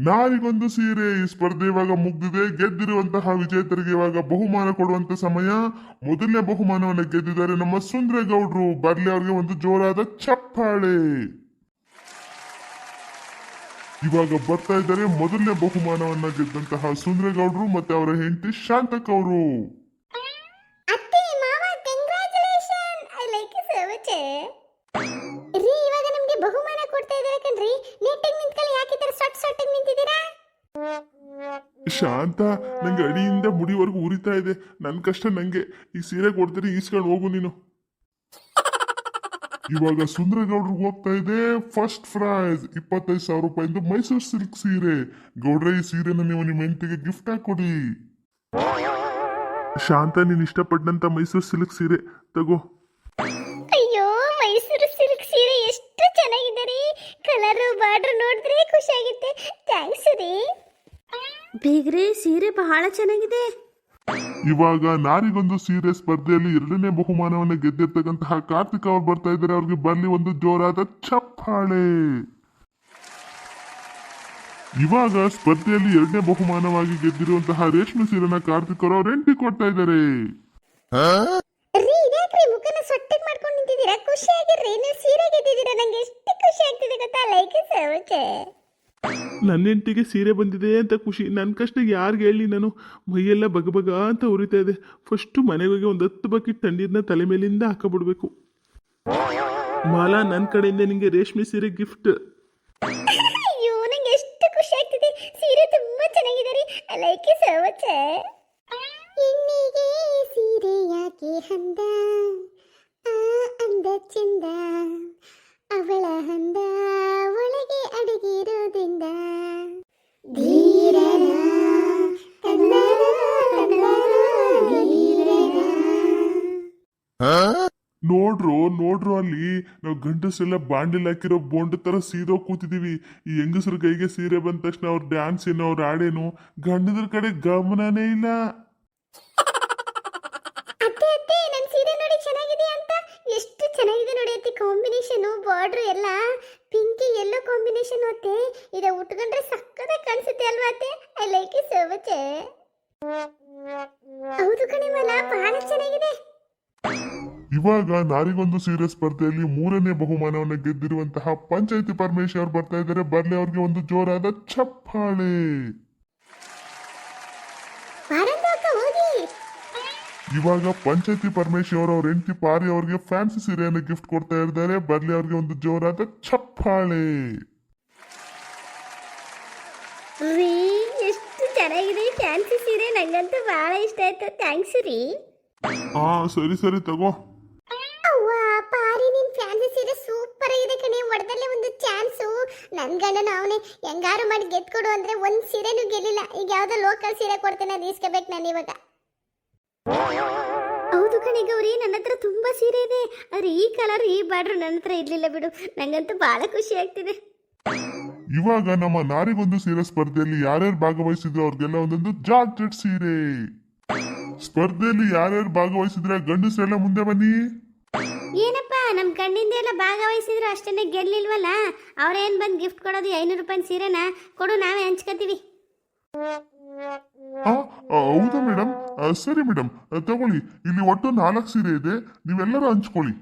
ನಾರಿಗೊಂದು ಸೀರೆ ಈ ಸ್ಪರ್ಧೆ ಇವಾಗ ಮುಗ್ದಿದೆ. ಗೆದ್ದಿರುವಂತಹ ವಿಜೇತರಿಗೆ ಇವಾಗ ಬಹುಮಾನ ಕೊಡುವಂತ ಸಮಯ. ಮೊದಲನೇ ಬಹುಮಾನವನ್ನು ಗೆದ್ದಿದ್ದಾರೆ ನಮ್ಮ ಸುಂದ್ರೇಗೌಡ್ರು. ಬರ್ಲಿ ಅವ್ರಿಗೆ ಒಂದು ಜೋರಾದ ಚಪ್ಪಾಳೆ. ಇವಾಗ ಬರ್ತಾ ಇದ್ದಾರೆ ಮೊದಲನೇ ಬಹುಮಾನವನ್ನ ಗೆದ್ದಂತಹ ಸುಂದ್ರೇಗೌಡ್ರು ಮತ್ತೆ ಅವರ ಹೆಂಡತಿ ಶಾಂತಕ್ ಅವರು. ಅತ್ತೆ ಮಾವ congratulation, I like you so much ರೀ. ಇವಾಗ ನಮಗೆ ಬಹುಮಾನ ಕೊಡ್ತಾ ಇದ್ದಾರೆ ಕಣ್ರಿ. ನೆಟ್ಟಿಗೆ ನಿಂತ್ಕೊಳ್ಳಿ, ಯಾಕೆ ತರ ಸೊಟ್ ಸೊಟ್ಟಿಗೆ ನಿಂತಿದ್ದೀರಾ? ಶಾಂತ, ನಂಗೆ ಅಡಿಯಿಂದ ಮುಡಿವರೆಗೂ ಉರಿತಾ ಇದೆ. ನನ್ ಕಷ್ಟ ನಂಗೆ. ಈ ಸೀರೆ ಕೊಡ್ತೀನಿ, ಈಸ್ಕೊಂಡು ಹೋಗು ನೀನು. ಇವಾಗ ಸುಂದರಗೌಡ್ರಿಗೆ ಹೋಗ್ತಾ ಇದೆ ಫಸ್ಟ್ ಪ್ರೈಸ್ 25,000 ರೂಪಾಯಿಂದ ಮೈಸೂರು ಸಿಲ್ಕ್ ಸೀರೆ. ಗೌಡ್ರೆ, ಈ ಸೀರೆನ ನೀವು ನಿಮ್ಮ ಹೆಂಡತಿಗೆ ಗಿಫ್ಟ್ ಆಗಿ ಕೊಡಿ. ಶಾಂತ, ನೀನ್ ಇಷ್ಟಪಟ್ಟಂತ ಮೈಸೂರು ಸಿಲ್ಕ್ ಸೀರೆ ತಗೋ. ಅಯ್ಯೋ, ಮೈಸೂರು ಸಿಲ್ಕ್ ಸೀರೆ ಎಷ್ಟು ಚೆನ್ನಾಗಿದೆ ರೀ. ಕಲರು ಬಾರ್ಡರ್ ನೋಡಿದ್ರೆ ಖುಷಿ ಆಗುತ್ತೆ. ಥ್ಯಾಂಕ್ಸ್ ರೀ. ಬೀಗ್ರೆ, ಸೀರೆ ಬಹಳ ಚೆನ್ನಾಗಿದೆ. ಇವಾಗ ನಾರಿಗೊಂದು ಸೀರೆ ಸ್ಪರ್ಧೆಯಲ್ಲಿ 2ನೇ ಬಹುಮಾನವನ್ನು ಗೆದ್ದಿರ್ತಕ್ಕಂತಹ ಕಾರ್ತಿಕ್ ಅವರು ಬರ್ತಾ ಇದ್ದಾರೆ. ಅವ್ರಿಗೆ ಬರ್ಲಿ ಒಂದು ಜೋರಾದ ಚಪ್ಪಾಳೆ. ಇವಾಗ ಸ್ಪರ್ಧೆಯಲ್ಲಿ 2ನೇ ಬಹುಮಾನವಾಗಿ ಗೆದ್ದಿರುವಂತಹ ರೇಷ್ಮೆ ಸೀರೆನ ಕಾರ್ತಿಕ್ ಅವರು ಅವ್ರ ಹೆಂಡತಿ ಕೊಡ್ತಾ ಇದ್ದಾರೆ. ರೀ, ಇದ್ಯಾಕ್ರಿ ಮುಖನ ಸೊಟ್ಟಿಗೆ ಮಾಡ್ಕೊಂಡು ನಿಂತಿದ್ದೀರಾ? ಖುಷಿ ಆಗಿರ್ರಿ, ನೀವು ಸೀರೆ ಗೆದ್ದಿದ್ದೀರಾ. ನಂಗೆ ಎಷ್ಟು ಖುಷಿ ಆಗ್ತಿದೆ ಗೊತ್ತಾ? Like you so much. ನನ್ನ ಹೆಂಡತಿಗೆ ಸೀರೆ ಬಂದಿದೆ ಅಂತ ಖುಷಿ. ನನ್ನ ಕಷ್ಟ ಯಾರಿಗೆ ಹೇಳಿ ನಾನು? ಮೈಯೆಲ್ಲ ಬಗಬಗ ಅಂತ ಉರಿತಾ ಇದೆ. ಫಸ್ಟು ಮನೆಗೆ ಹೋಗಿ ಒಂದು 10 ಬಕೆಟ್ ತಣ್ಣೀರನ್ನ ತಲೆ ಮೇಲಿಂದ ಹಾಕಬಿಡ್ಬೇಕು. ಮಾಲಾ, ನನ್ನ ಕಡೆಯಿಂದ ನಿಂಗೆ ರೇಷ್ಮೆ ಸೀರೆ ಗಿಫ್ಟ್. ಅಯ್ಯೋ, ನಂಗೆ ಎಷ್ಟು ಖುಷಿ ಆಗ್ತಿದೆ. ಸೀರೆ ತುಂಬಾ ಚೆನ್ನಾಗಿದೆ ರೀ. I like you so much. ಹೆಣ್ಣಿಗೆ ಸೀರೆ ಯಾಕೆ ಹಂದ, ಆ ಅಂದ ಚಂದ, ಅವಳ ಹಂದ ಒಳಗೆ ಅಡಗಿರೋದ್ರಿಂದ. ಧೀರನ ತಂದನ ತಂದನ ಧೀರನ. ನೋಡ್ರು ಅಲ್ಲಿ ನಾವು ಗಂಡಸರೆಲ್ಲ ಬಾಂಡಿಲ್ ಹಾಕಿರೋ ಬೋಂಡ್ ತರ ಸೀದೋ ಕೂತಿದೀವಿ. ಈ ಹೆಂಗಸರ ಕೈಗೆ ಸೀರೆ ಬಂದ ತಕ್ಷಣ ಅವ್ರ ಡ್ಯಾನ್ಸ್ ಏನೋ ಅವ್ರ ಹಾಡೇನು, ಗಂಡದ್ರ ಕಡೆ ಗಮನನೇ ಇಲ್ಲ. ಅತ್ತೆ ಅತ್ತೆ, ನನ್ನ ಸೀರೆ ನೋಡಿ ಚೆನ್ನಾಗಿದೆ ಅಂತ. ಎಷ್ಟು ಚೆನ್ನಾಗಿದೆ ನೋಡಿ ಅತ್ತೆ. ಕಾಂಬಿನೇಷನ್, ಬಾರ್ಡರ್ ಎಲ್ಲ ಪಿಂಕಿ ಎಲ್ಲೋ ಕಾಂಬಿನೇಷನ್ ಅತ್ತೆ. ಇದ ಉಟ್ಕೊಂಡ್ರೆ ಸಕ್ಕತ್ತಾಗಿ ಕಾಣಿಸುತ್ತೆ ಅಲ್ವಾ ಅತ್ತೆ? I like you so much. ಹೌದು ಕಣೆ ಮಲ, ಬಹಳ ಚೆನ್ನಾಗಿದೆ. ಇವಾಗ ನಾರಿಗೊಂದು ಸೀರೆ ಸ್ಪರ್ಧೆಯಲ್ಲಿ 3ನೇ ಬಹುಮಾನವನ್ನು ಗೆದ್ದಿರುವಂತಹ ಪಂಚಾಯತಿ ಪರಮೇಶ್ ಅವ್ರು ಬರ್ತಾ ಇದ್ದಾರೆ. ಬರ್ಲಿ ಅವ್ರಿಗೆ ಒಂದು ಜೋರಾದ ಚಪ್ಪಾಳೆ. ಬಾರಂದು ಅಕ್ಕ, ಹೋಗಿ. ಇವಾಗ ಪಂಚಾಯತಿ ಪರಮೇಶ್ವರ್ ಅವ್ರ ಹೆಂಡತಿ ಪಾರಿ ಅವ್ರಿಗೆ ಫ್ಯಾನ್ಸಿ ಸೀರೆಯನ್ನು ಗಿಫ್ಟ್ ಕೊಡ್ತಾ ಇದ್ದಾರೆ. ಬರ್ಲಿ ಅವ್ರಿಗೆ ಒಂದು ಜೋರಾದ ಚಪ್ಪಾಳೆ. ರೀ, ಎಷ್ಟು ಚೆನ್ನಾಗಿದೆ ಫ್ಯಾನ್ಸಿ ಸೀರೆ. ನಂಗಂತೂ ಬಹಳ ಇಷ್ಟ ಆಯ್ತು. ಥ್ಯಾಂಕ್ಸ್ ರೀ. ಹಾ, ಸರಿ ತಗೋ. ಅವ್ವ ಪಾರಿ, ನಿನ್ ಫ್ಯಾನ್ಸಿ ಸೀರೆ ಸೂಪರ್ ಆಗಿದೆ ಕಣೆ. ಒಡದಲ್ಲೇ ಒಂದು ಚಾನ್ಸು. ನನ್ ಗಂಡನ ಅವನೇ ಹೆಂಗಾರು ಮಾಡಿ ಗೆದ್ಕೊಡು ಅಂದ್ರೆ ಒಂದ್ ಸೀರೆನೂ ಗೆಲ್ಲಿಲ್ಲ. ಈಗ ಯಾವ್ದೋ ಲೋಕಲ್ ಸೀರೆ ಕೊಡ್ತೇನೆ, ಅದು ಇಸ್ಕೋಬೇಕು ನಾನು ಇವಾಗ. ಹೌದು ಕಣೆ ಗೌರಿ, ನನ್ನ ಹತ್ರ ತುಂಬಾ ಸೀರೆ ಇದೆ. ಆದ್ರೆ ಈ ಕಲರ್, ಈ ಬಾರ್ಡರ್ ನನ್ನ ಹತ್ರ ಇರ್ಲಿಲ್ಲ ಬಿಡು. ನಂಗಂತೂ ಬಹಳ ಖುಷಿ ಆಗ್ತಿದೆ. ಇವಾಗ ನಮ್ಮ ನಾರಿಗೊಂದು ಸೀರೆ ಸ್ಪರ್ಧೆಯಲ್ಲಿ ಯಾರ್ಯಾರು ಭಾಗವಹಿಸಿದ್ರು ಅವ್ರಿಗೆಲ್ಲ ಒಂದೊಂದು ಜಾರ್ಜೆಟ್ ಸೀರೆ. ಸ್ಪರ್ಧೆಯಲ್ಲಿ ಯಾರ್ಯಾರು ಭಾಗವಹಿಸಿದ್ರೆ ಗಂಡಸರೆಲ್ಲ ಮುಂದೆ ಬನ್ನಿ. ಏನಪ್ಪ, ನಮ್ ಗಂಡಿಂದ ಎಲ್ಲ ಭಾಗವಹಿಸಿದ್ರು ಅಷ್ಟನ್ನೇ ಗೆಲ್ಲಿಲ್ವಲ್ಲ? ಅವ್ರೇನ್ ಬಂದ್ ಗಿಫ್ಟ್ ಕೊಡೋದು? 500 ರೂಪಾಯಿ ಸೀರೆನ ಕೊಡು, ನಾವೇ ಹಂಚ್ಕೋತೀವಿ. ಹೌದಾ ಮೇಡಮ್? ಸರಿ ಮೇಡಮ್, ತಗೊಳ್ಳಿ. ಇಲ್ಲಿ ಒಟ್ಟು 4 ಸೀರೆ ಇದೆ, ನೀವೆಲ್ಲರೂ ಹಂಚ್ಕೊಳ್ಳಿ.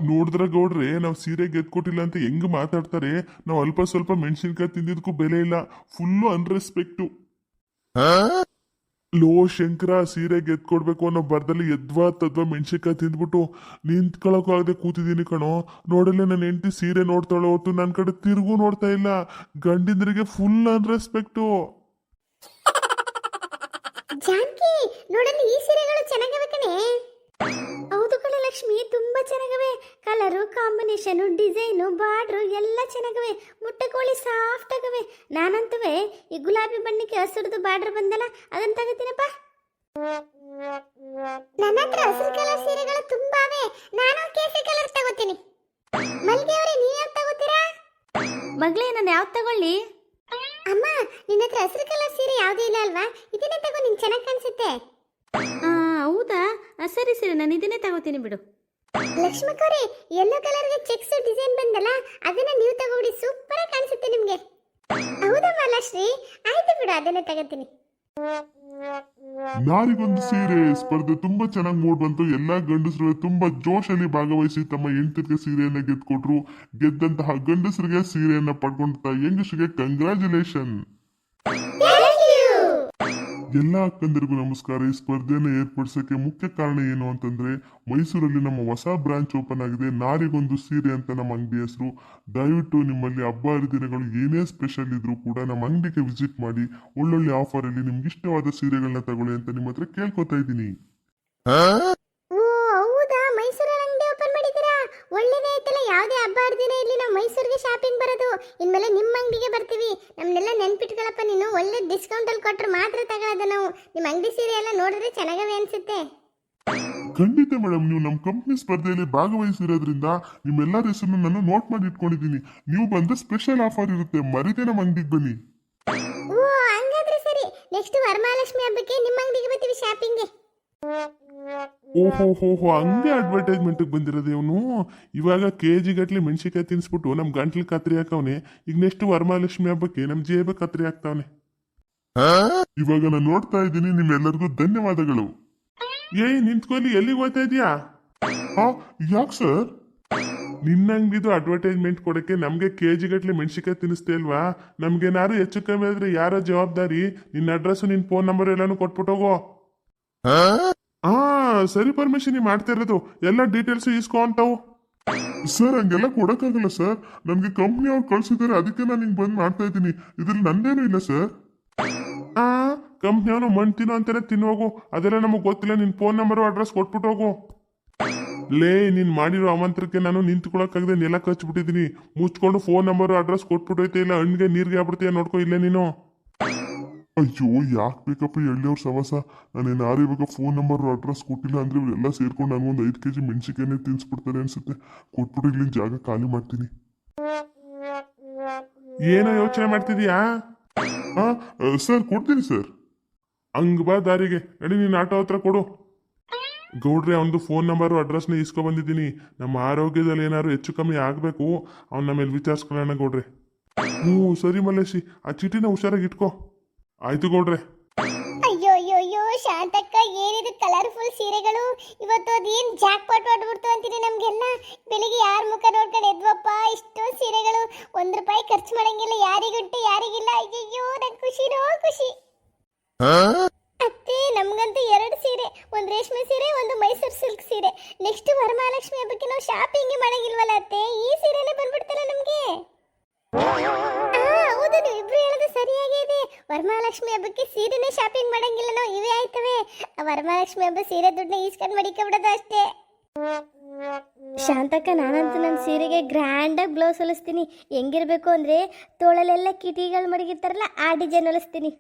ನೋಡಿದ್ರ ಗೌಡ್ರೆ, ನಾವು ಸೀರೆ ಗೆದ್ಕೊಟ್ಟಿಲ್ಲ ಅಂತ ಹೆಂಗ್ ಮಾತಾಡ್ತಾರೆ. ನಾವು ಅಲ್ಪ ಸ್ವಲ್ಪ ಮೆಣಸಿನ್ಕಾಯಿ ತಿಂದಿದ್ಕೂ ಬೆಲೆ ಇಲ್ಲ. Full unrespect. ಲೋ ಶಂಕರ, ಸೀರೆ ಗೆದ್ಕೊಡ್ಬೇಕು ಅನ್ನೋ ಬರ್ದಲ್ಲಿ ಎದ್ವಾ ತದ್ವಾ ಮೆಣಸಿನ್ಕಾಯಿ ತಿಂದ್ಬಿಟ್ಟು ನಿಂತ್ಕೊಳಕ್ಕೂ ಆಗದೆ ಕೂತಿದ್ದೀನಿ ಕಣೋ. ನೋಡಲ್ಲ, ನನ್ನ ಹೆಂಡತಿ ಸೀರೆ ನೋಡ್ತಾಳೆ ಹೊತ್ತು ನನ್ನ ಕಡೆ ತಿರುಗೂ ನೋಡ್ತಾ ಇಲ್ಲ. ಗಂಡಿಂದ್ರಿಗೆ ಫುಲ್ ಅನ್ರೆಸ್ಪೆಕ್ಟು. ಜಾನ್ಕಿ, ನೋಡಲ್ಲಿ ಈ ಸೀರೆಗಳು ಚೆನ್ನಾಗಿವೆ ಕಣೆ. ಹೌದು ಕಣೆ ಲಕ್ಷ್ಮಿ, ತುಂಬಾ ಚೆನ್ನಾಗವೆ. ಕಲರು, ಕಾಂಬಿನೇಷನ್, ಡಿಸೈನು, ಬಾರ್ಡ್ರು ಎಲ್ಲ ಚೆನ್ನಾಗವೆ. ಮುಟ್ಟೆಕೋಳಿ ಸಾಫ್ಟ್ ಆಗವೆ. ನಾನಂತೂ ಈ ಗುಲಾಬಿ ಬಣ್ಣಕ್ಕೆ ಹಸಿರುದು ಬಾರ್ಡರ್ ಬಂದಲ್ಲ, ಅದನ್ನ ತಗೋತೀನಪ್ಪ. ನನ್ನ ಹತ್ರ ಹಸಿರು ಕಲರ್ ಸೀರೆಗಳು ತುಂಬಾ ಅವೆ. ನಾನು ಕೇಸರಿ ಕಲರ್ ತಗೋತೀನಿ. ಮಲ್ಗೆ ಅವರೇ, ನೀವು ಯಾವ್ದು ತಗೋತೀರಾ? ಮಗಳೇ, ನಾನು ಯಾವ್ದು ತಗೊಳ್ಳಿ? ಅಮ್ಮ, ನಿನ್ನ ಹತ್ರ ಹಸಿರು ಕಲರ್ ಸೀರೆ ಯಾವುದೂ ಇಲ್ಲ ಅಲ್ವಾ? ಇದನ್ನೇ ತಗೋ, ನಿಂಗೆ ಚೆನ್ನಾಗಿ ಕಾಣಿಸುತ್ತೆ. ಹೌದಾ? ಸರಿ ಸರಿ, ನಾನು ಇದನ್ನೇ ತಗೋತೀನಿ ಬಿಡು. ಲಕ್ಷ್ಮಕ್ಕವ್ರೆ, ಯೆಲ್ಲೋ ಕಲರ್ಗೆ ಚೆಕ್ಸ್ ಡಿಸೈನ್ ಬಂದಲ್ಲ, ಅದನ್ನ ನೀವು ತಗೊಳ್ಳಿ. ಸೂಪರ್ ಆಗಿ ಕಾಣಿಸುತ್ತೆ ನಿಮ್ಗೆ. ಹೌದಾ ಮಾಲ? ಶ್ರೀ ಆಯ್ತು ಬಿಡು ಅದನ್ನೇ ತಗೋತೀನಿ. ನಾರಿಗೊಂದು ಸೀರೆ ಸ್ಪರ್ಧೆ ತುಂಬಾ ಚೆನ್ನಾಗಿ ಮೂಡ್ ಬಂತು. ಎಲ್ಲಾ ಗಂಡಸರು ತುಂಬಾ ಜೋಶಲ್ಲಿ ಭಾಗವಹಿಸಿ ತಮ್ಮ ಹೆಂಡತಿಗೆ ಸೀರೆಯನ್ನ ಗೆದ್ಕೊಟ್ರು. ಗೆದ್ದಂತಹ ಗಂಡಸರಿಗೆ ಸೀರೆಯನ್ನ ಪಡ್ಕೊಂಡ ಹೆಂಗಸರಿಗೆ ಕಂಗ್ರಾಚುಲೇಷನ್. ಎಲ್ಲಾ ಅಕ್ಕಂದಿರಿಗೂ ನಮಸ್ಕಾರ. ಈ ಸ್ಪರ್ಧೆಯನ್ನು ಏರ್ಪಡಿಸೋಕೆ ಮುಖ್ಯ ಕಾರಣ ಏನು ಅಂತಂದ್ರೆ, ಮೈಸೂರಲ್ಲಿ ನಮ್ಮ ಹೊಸ ಬ್ರಾಂಚ್ ಓಪನ್ ಆಗಿದೆ, ನಾರಿಗೊಂದು ಸೀರೆ ಅಂತ ನಮ್ಮ ಅಂಗಡಿ ಹೆಸರು. ದಯವಿಟ್ಟು ನಿಮ್ಮಲ್ಲಿ ಹಬ್ಬ ಹರಿದಿನಗಳು ಏನೇ ಸ್ಪೆಷಲ್ ಇದ್ರೂ ಕೂಡ ನಮ್ಮ ಅಂಗಡಿಗೆ ವಿಸಿಟ್ ಮಾಡಿ, ಒಳ್ಳೊಳ್ಳೆ ಆಫರ್ ಅಲ್ಲಿ ನಿಮ್ಗೆ ಇಷ್ಟವಾದ ಸೀರೆಗಳನ್ನ ತಗೊಳ್ಳಿ ಅಂತ ನಿಮ್ಮ ಹತ್ರ ಕೇಳ್ಕೊತಾ ಇದ್ದೀನಿ. ಓ ಹೌದಾ, ಮೈಸೂರಲ್ಲಿ ಅಂಗಡಿ ಓಪನ್ ಮಾಡಿದ್ದೀರಾ? ಒಳ್ಳೇದೇ ಆಯ್ತಲ್ಲ. ಯಾವುದೇ ಹಬ್ಬ ಹರಿದಿನ ಇಲ್ಲಿ ನಾವು ಮೈಸೂರಿಗೆ ಶಾಪಿಂಗ್ ಬರೋದು. ಇನ್ಮೇಲೆ ನಿಮ್ಮ ಅಂಗಡಿಗೆ ಬರ್ತೀವಿ. ನಮ್ಮನ್ನೆಲ್ಲ ನೆನ್ಪಿಟ್ಕೊಳಪ್ಪ ನೀನು. ಒಳ್ಳೆ ಡಿಸ್ಕೌಂಟ್ ಅಲ್ಲಿ ಕೊಟ್ಟರೆ ಮಾತ್ರ ತಗೊಳ್ಳೋದು ನಾವು. ನಿಮ್ಮ ಅಂಗಡಿ ಸೀರೆ ಎಲ್ಲ ನೋಡಿದ್ರೆ ಚೆನ್ನಾಗವೆ ಅನ್ಸುತ್ತೆ. ಖಂಡಿತ ಮೇಡಮ್, ನೀವು ನಮ್ಮ ಕಂಪ್ನಿ ಸ್ಪರ್ಧೆಯಲ್ಲಿ ಭಾಗವಹಿಸಿರೋದ್ರಿಂದ ನಿಮ್ಮೆಲ್ಲರ ಹೆಸರನ್ನು ನಾನು ನೋಟ್ ಮಾಡಿ ಇಟ್ಕೊಂಡಿದ್ದೀನಿ. ನೀವು ಬಂದ ಸ್ಪೆಷಲ್ ಆಫರ್ ಇರುತ್ತೆ, ಮರಿದೇ ನಮ್ಮ ಅಂಗಡಿಗೆ ಬನ್ನಿ. ಓ ಹಂಗಾದ್ರೆ ಸರಿ, ನೆಕ್ಸ್ಟ್ ವರಮಹಾಲಕ್ಷ್ಮಿ ಹಬ್ಬಕ್ಕೆ ನಿಮ್ಮ ಅಂಗಡಿಗೆ ಬರ್ತೀವಿ ಶಾಪಿಂಗ್ಗೆ. ಓಹೋ ಹಂಗೆ ಅಡ್ವರ್ಟೈಸ್ಮೆಂಟ್ಗೆ ಬಂದಿರೋದು ಇವನು. ಇವಾಗ KG ಗಟ್ಲೆ ಮೆಣಸಿಕಾಯಿ ತಿನ್ಸ್ಬಿಟ್ಟು ನಮ್ಮ ಗಂಟ್ಲು ಕತ್ರಿ ಹಾಕವನೆ. ಈಗ ನೆಕ್ಸ್ಟ್ ವರಮಹಾಲಕ್ಷ್ಮಿ ಹಬ್ಬಕ್ಕೆ ನಮ್ಮ ಜೇಬ ಕತ್ರಿ ಹಾಕ್ತಾವನೆ. ಇವಾಗ ನಾನು ನೋಡ್ತಾ ಇದ್ದೀನಿ. ನಿಮ್ಮೆಲ್ಲರಿಗೂ ಧನ್ಯವಾದಗಳು. ನಿಂತ್ಕೊಳ್ಳಿ, ಎಲ್ಲಿಗೆ ಹೋಗ್ತಾ ಇದೀಯಾ? ಯಾಕೆ ಸರ್? ನಿನ್ನ ಅಂಗಡಿದು ಅಡ್ವರ್ಟೈಸ್ಮೆಂಟ್ ಕೊಡಕ್ಕೆ ನಮಗೆ KG ಗಟ್ಲೆ ಮೆಣಸಿಕಾಯಿ ತಿನ್ನಿಸ್ತಾ ಇಲ್ವಾ? ನಮ್ಗೇನಾರು ಹೆಚ್ಚು ಕಮ್ಮಿ ಆದ್ರೆ ಯಾರೋ ಜವಾಬ್ದಾರಿ? ನಿನ್ನ ಅಡ್ರೆಸ್, ನಿನ್ನ ಫೋನ್ ನಂಬರ್ ಎಲ್ಲಾನು ಕೊಟ್ಬಿಟ್ಟೋಗೋ. ಸರಿ ಪರ್ಮಿಷನ್ ಮಾಡ್ತಾ ಇರೋದು. ಎಲ್ಲ ಡೀಟೇಲ್ಸ್ ಇಸ್ಕೊ ಅಂತಾವು. ಸರ್ ಹಂಗೆಲ್ಲ ಕೊಡಕ್ಕಾಗಲ್ಲ ಸರ್, ನನ್ಗೆ ಕಂಪ್ನಿ ಅವ್ರು ಕಳ್ಸಿದ್ದಾರೆ, ಅದಕ್ಕೆ ನಾನು ಹಿಂಗ್ ಬಂದ್ ಮಾಡ್ತಾ ಇದ್ದೀನಿ. ಇದ್ರಲ್ಲಿ ನಂದೇನು ಇಲ್ಲ ಸರ್. ಕಂಪ್ನಿಯವನು ಮಣ್ಣು ತಿನ್ನೋ ಅಂತಾನೆ ತಿನ್ನೋಗು. ಅದೆಲ್ಲ ನಮಗೆ ಗೊತ್ತಿಲ್ಲ. ನಿನ್ನ ಫೋನ್ ನಂಬರು ಅಡ್ರೆಸ್ ಕೊಟ್ಬಿಟ್ಟು ಹೋಗು. ಲೇ, ನೀನು ಮಾಡಿರೋ ಅಮಂತ್ರಕ್ಕೆ ನಾನು ನಿಂತ್ಕೊಳಕ್ಕಾಗದೆ ನೆಲ ಕಚ್ಬಿಟ್ಟಿದ್ದೀನಿ. ಮುಚ್ಕೊಂಡು ಫೋನ್ ನಂಬರು ಅಡ್ರೆಸ್ ಕೊಟ್ಬಿಟ್ಟೈತೆ, ಇಲ್ಲ ಹಣ್ಣಿಗೆ ನೀರಿಗೆ ಆಗ್ಬಿಡ್ತೀಯ. ನೋಡ್ಕೊ ಇಲ್ಲೇ ನೀನು. ಅಯ್ಯೋ ಯಾಕೆ ಬೇಕಪ್ಪ ಎಳ್ಳಿಯವ್ರ ಸವಾಸ. ನಾನೇನು ಯಾರು ಇವಾಗ ಫೋನ್ ನಂಬರ್ ಅಡ್ರೆಸ್ ಕೊಟ್ಟಿಲ್ಲ ಅಂದ್ರೆ ಇವರೆಲ್ಲ ಸೇರ್ಕೊಂಡು ನನಗೊಂದು 5 kg ಮೆಣಸಿಕಾಯನ್ನೇ ತಿನ್ಸ್ಬಿಡ್ತಾರೆ ಅನ್ಸುತ್ತೆ. ಕೊಟ್ಬಿಟ್ಟು ಇಲ್ಲಿ ಜಾಗ ಖಾಲಿ ಮಾಡ್ತೀನಿ. ಏನೋ ಯೋಚನೆ ಮಾಡ್ತಿದ್ಯಾ? ಸರ್ ಕೊಡ್ತೀನಿ ಸರ್. ಹಂಗ್ ಬಾ ದಾರಿಗೆ. ನಡಿ, ನೀನು ಆಟೋ ಹತ್ರ ಕೊಡು. ಗೌಡ್ರೆ, ಅವನದು ಫೋನ್ ನಂಬರು ಅಡ್ರೆಸ್ನ ಇಸ್ಕೊ ಬಂದಿದ್ದೀನಿ. ನಮ್ಮ ಆರೋಗ್ಯದಲ್ಲಿ ಏನಾದ್ರು ಹೆಚ್ಚು ಕಮ್ಮಿ ಆಗಬೇಕು, ಅವ್ನ ಮೇಲೆ ವಿಚಾರಿಸ್ಕೊಳ್ಳೋಣ ಗೌಡ್ರೆ. ಸರಿ ಮಲ್ಲೇಶಿ, ಆ ಚೀಟಿನ ಹುಷಾರಾಗಿ ಇಟ್ಕೋ. ಆಯ್ತು ಗೌಡ್ರೆ. ಅಯ್ಯೋ ಅಯ್ಯೋ ಅಯ್ಯೋ ಶಾಂತಕ್ಕ, ಏನಿದು ಕಲರ್ಫುಲ್ ಸೀರೆಗಳು. ಇವತ್ತು ಅದೇನು ಜಾಕ್ ಪಾಟ್ ಹೊಡ್ಬಿಡ್ತು ಅಂತೀನಿ ನಮ್ಗೆಲ್ಲ. ಬೆಳಿಗ್ಗೆ ಯಾರ ಮುಖ ನೋಡ್ಕೊಂಡು ಎದ್ವಪ್ಪ, ಇಷ್ಟೊಂದು ಸೀರೆಗಳು. ₹1 ಖರ್ಚು ಮಾಡಂಗಿಲ್ಲ, ಯಾರಿಗುಂಟು ಯಾರಿಗಿಲ್ಲ. ಅಯ್ಯಯ್ಯೋ ನಂಗೆ ಖುಷಿನೋ ಖುಷಿ. ಅತ್ತೆ, ನಮ್ಗಂತೂ 2 ಸೀರೆ, ಒಂದು ರೇಷ್ಮೆ ಸೀರೆ, ಒಂದು ಮೈಸೂರು ಸಿಲ್ಕ್ ಸೀರೆ. ನೆಕ್ಸ್ಟ್ ವರಮಹಾಲಕ್ಷ್ಮಿ ಹಬ್ಬಕ್ಕೆ ನಾವು ಶಾಪಿಂಗ್ ಮಾಡಂಗಿಲ್ವಲ್ಲ ಅತ್ತೆ, ಈ ಸೀರೆನೇ ಬಂದ್ಬಿಡ್ತಲ್ಲ ನಮ್ಗೆ. ಹೌದು, ನೀವು ಇಬ್ರು ಹೇಳೋದು ಸರಿಯಾಗಿ ಇದೆ. ವರಮಹಾಲಕ್ಷ್ಮಿ ಹಬ್ಬಕ್ಕೆ ಸೀರೆನೇ ಶಾಪಿಂಗ್ ಮಾಡಂಗಿಲ್ಲ ನಾವು, ಇವೇ ಆಯ್ತವೆ. ವರಮಹಾಲಕ್ಷ್ಮಿ ಹಬ್ಬ ಸೀರೆ ದುಡ್ಡನ್ನ ಈಸ್ಕೊಂಡು ಮಡಿಕೊಂಡ್ಬಿಡೋದು ಅಷ್ಟೇ. ಶಾಂತಕ್ಕ, ನಾನಂತೂ ನನ್ನ ಸೀರೆಗೆ ಗ್ರ್ಯಾಂಡಾಗಿ ಬ್ಲೌಸ್ ಹೊಲಿಸ್ತೀನಿ. ಹೆಂಗಿರ್ಬೇಕು ಅಂದರೆ, ತೋಳಲೆಲ್ಲ ಕಿಟಿಗಳು ಮಡಗಿರ್ತಾರಲ್ಲ, ಆ ಡಿಸೈನ್ ಹೊಲಿಸ್ತೀನಿ.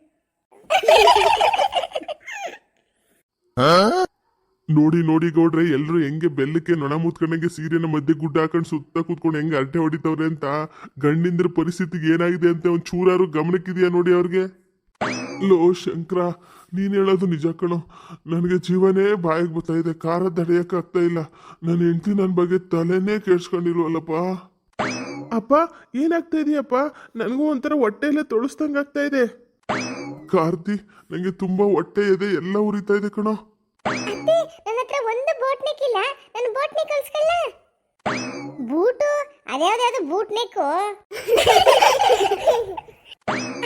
ನೋಡಿ ನೋಡಿ ಗೌಡ್ರೆ, ಎಲ್ರು ಹೆಂಗೆ ಬೆಲ್ಲಕ್ಕೆ ನೊಣ ಮುತ್ಕೊಂಡಂಗೆ ಸೀರೆನ ಮಧ್ಯೆ ಗುಡ್ಡ ಹಾಕೊಂಡು ಸುತ್ತ ಕೂತ್ಕೊಂಡು ಹೆಂಗೆ ಅರಟೆ ಹೊಡಿತವ್ರೆ ಅಂತ. ಗಂಡಿಂದ್ರ ಪರಿಸ್ಥಿತಿಗೆ ಏನಾಗಿದೆ ಅಂತ ಒಂದ್ ಚೂರಾರು ಗಮನಕ್ಕಿದೆಯಾ ನೋಡಿ ಅವ್ರಿಗೆ. ಲೋ ಶಂಕರ, ನೀನ್ ಹೇಳೋದು ನಿಜ ಕಣೋ. ನನಗೆ ಜೀವನೇ ಬಾಯಿಗೆ ಬರ್ತಾ ಇದೆ, ಖಾರ ತಡೆಯಕ್ಕೆ ಆಗ್ತಾ ಇಲ್ಲ. ನನ್ನ ಹೆಂಡತಿ ನನ್ನ ಬಗ್ಗೆ ತಲೆನೇ ಕೇಳಿಸ್ಕೊಂಡಿಲ್ವಲ್ಲಪ್ಪ. ಅಪ್ಪ, ಏನಾಗ್ತಾ ಇದೆಯಪ್ಪ? ನನಗೂ ಒಂಥರ ಹೊಟ್ಟೆ ಎಲ್ಲ ತೊಳಸ್ದಂಗೆ ಆಗ್ತಾ ಇದೆ. ಕಾರ್ತಿ, ನಂಗೆ ತುಂಬಾ ಹೊಟ್ಟೆ ಇದೆ, ಎಲ್ಲ ಉರಿತಾ ಇದೆ ಕಣೋ. ಅತ್ತೆ, ನನ್ನ ಹತ್ರ ಒಂದು ಬೋಟ್ ನೆಕ್ ಇಲ್ಲ, ನಾನು ಬೋಟ್ ನೆಕ್ ಕಳ್ಸ್ಕೊಳ್ಳ. ಬೂಟು? ಅದ್ಯಾವ್ದು ಬೂಟ್ ನೆಕ್ಕು?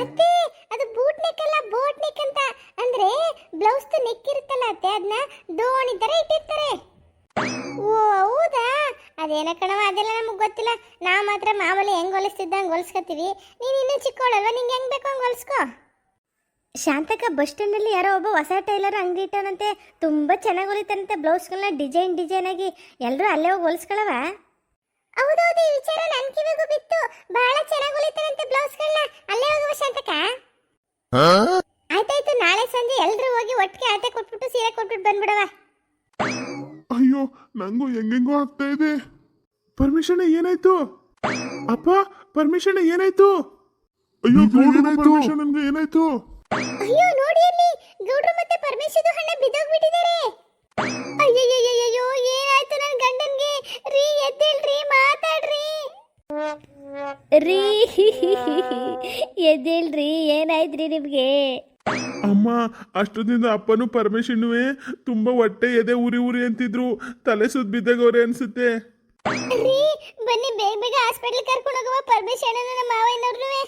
ಅತ್ತೆ, ಅದು ಬೂಟ್ ನೆಕ್ ಅಲ್ಲ, ಬೋಟ್ ನೆಕ್ ಅಂತ. ಅಂದ್ರೆ ಬ್ಲೌಸ್ ನೆಕ್ ಇರುತ್ತಲ್ಲ ಅತ್ತೆ, ಅದನ್ನ ದೋಣಿ ತರ ಇಟ್ಟಿರ್ತಾರೆ. ಓ ಹೌದಾ? ಅದೇನ ಕಣವ, ಅದೆಲ್ಲ ನಮಗೆ ಗೊತ್ತಿಲ್ಲ. ನಾವು ಮಾತ್ರ ಮಾಮೂಲಿ ಹೆಂಗ್ ಹೊಲಿಸ್ತಿದ್ದ ಹಂಗೆ ಹೊಲಿಸ್ಕೊತೀವಿ. ನೀನು ಇನ್ನೂ ಚಿಕ್ಕವಳಲ್ವ, ನಿಂಗೆ ಹೆಂಗ್ ಬೇಕೋ ಹಂಗೆ ಹೊಲಿಸ್ಕೋ. ಶಾಂತಕ್ಕ, ಬಸ್ ಸ್ಟ್ಯಾಂಡಲ್ಲಿ ಯಾರೋ ಒಬ್ಬ ಹೊಸ ಟೈಲರ್ ಅಂಗಡಿ ಇಟ್ಟಾನಂತೆ. ತುಂಬ ಚೆನ್ನಾಗಿ ಹೊಲಿತಾನಂತೆ ಬ್ಲೌಸ್ಗಳನ್ನ ಡಿಸೈನ್ ಆಗಿ. ಎಲ್ಲರೂ ಅಲ್ಲೇ ಹೋಗಿ ಹೊಲಿಸ್ಕೊಳ್ಳವ? ಹೌದೌದು, ಈ ವಿಚಾರ ನನ್ನ ಕಿವಿಗೂ ಬಿತ್ತು. ಬಹಳ ಚೆನ್ನಾಗಿ ಹೊಲಿತಾನಂತೆ ಬ್ಲೌಸ್ಗಳನ್ನ. ಅಲ್ಲೇ ಹೋಗುವ ಶಾಂತಕ್ಕ. ಆಯ್ತಾಯ್ತು, ನಾಳೆ ಸಂಜೆ ಎಲ್ಲರೂ ಹೋಗಿ ಒಟ್ಟಿಗೆ ಅಳತೆ ಕೊಟ್ಬಿಟ್ಟು ಸೀರೆ ಕೊಟ್ಬಿಟ್ಟು ಬಂದ್ಬಿಡವ. ಅಯ್ಯೋ, ನಂಗೂ ಹೆಂಗೆಂಗೋ ಆಗ್ತಾ ಇದೆ. ಪರ್ಮಿಷನ್ ಏನಾಯ್ತು? ಅಪ್ಪ, ಪರ್ಮಿಷನ್ ಏನಾಯ್ತು? ಅಯ್ಯೋ, ಪರ್ಮಿಷನ್ ನನ್ಗೆ ಏನಾಯ್ತು? ಅಯ್ಯೋ ನೋಡಿ ಅಲ್ಲಿ, ಗೌಡ್ರು ಮತ್ತೆ ಪರಮೇಶ್ವರ ಹಣ್ಣ ಬಿದ್ದೋಗ್ಬಿಟ್ಟಿದ್ದಾರೆ. ಅಯ್ಯಯ್ಯಯ್ಯೋ, ಏನಾಯ್ತು ನನ್ನ ಗಂಡನ್ಗೆ? ರೀ ಎದ್ದೇಳ್ರಿ, ಮಾತಾಡ್ರಿ. ರೀ ಎದ್ದೇಳ್ರಿ, ಏನಾಯ್ತ್ರಿ ನಿಮಗೆ? ಅಮ್ಮ, ಅಷ್ಟೊಂದಿಂದ ಅಪ್ಪನೂ ಪರಮೇಶಣ್ಣುವೆ ತುಂಬ ಹೊಟ್ಟೆ ಎದೆ ಉರಿ ಉರಿ ಅಂತಿದ್ರು. ತಲೆ ಸುತ್ತ ಬಿದ್ದಾಗವ್ರೆ ಅನ್ಸುತ್ತೆ. ರೀ ಬನ್ನಿ, ಬೇಗ ಬೇಗ ಹಾಸ್ಪಿಟ್ಲ್ ಕರ್ಕೊಂಡು ಹೋಗುವ. ಪರಮೇಶ್ ನಮ್ಮ ಮಾವ ಇನ್ನೊಬ್ರುವೆ.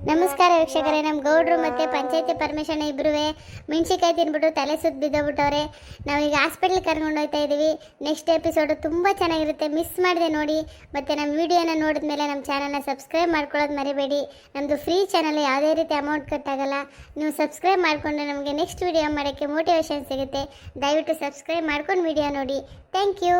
ನಮಸ್ಕಾರ ವೀಕ್ಷಕರೇ, ನಮ್ಮ ಗೌಡ್ರು ಮತ್ತೆ ಪಂಚಾಯತಿ ಪರಮೇಶಣ್ಣ ಇಬ್ರುವೆ ಮೆಣಸಿಕಾಯಿ ತಿನ್ಬಿಟ್ಟು ತಲೆ ಸುತ್ತ ಬಿದ್ದೋಗ್ಬಿಟ್ಟವ್ರೆ. ನಾವೀಗ ಹಾಸ್ಪಿಟ್ಲ್ ಕರ್ಕೊಂಡು ಹೋಗ್ತಾ ಇದ್ದೀವಿ. ನೆಕ್ಸ್ಟ್ ಎಪಿಸೋಡು ತುಂಬ ಚೆನ್ನಾಗಿರುತ್ತೆ, ಮಿಸ್ ಮಾಡಿದೆ ನೋಡಿ. ಮತ್ತು ನಮ್ಮ ವಿಡಿಯೋನ ನೋಡಿದ್ಮೇಲೆ ನಮ್ಮ ಚಾನಲ್ನ ಸಬ್ಸ್ಕ್ರೈಬ್ ಮಾಡ್ಕೊಳ್ಳೋದು ಮರಿಬೇಡಿ. ನಮ್ಮದು ಫ್ರೀ ಚಾನಲ್, ಯಾವುದೇ ರೀತಿ ಅಮೌಂಟ್ ಕಟ್ಟಾಗಲ್ಲ. ನೀವು ಸಬ್ಸ್ಕ್ರೈಬ್ ಮಾಡಿಕೊಂಡ್ರೆ ನಮಗೆ ನೆಕ್ಸ್ಟ್ ವಿಡಿಯೋ ಮಾಡೋಕ್ಕೆ ಮೋಟಿವೇಶನ್ ಸಿಗುತ್ತೆ. ದಯವಿಟ್ಟು ಸಬ್ಸ್ಕ್ರೈಬ್ ಮಾಡ್ಕೊಂಡು ವಿಡಿಯೋ ನೋಡಿ. Thank you.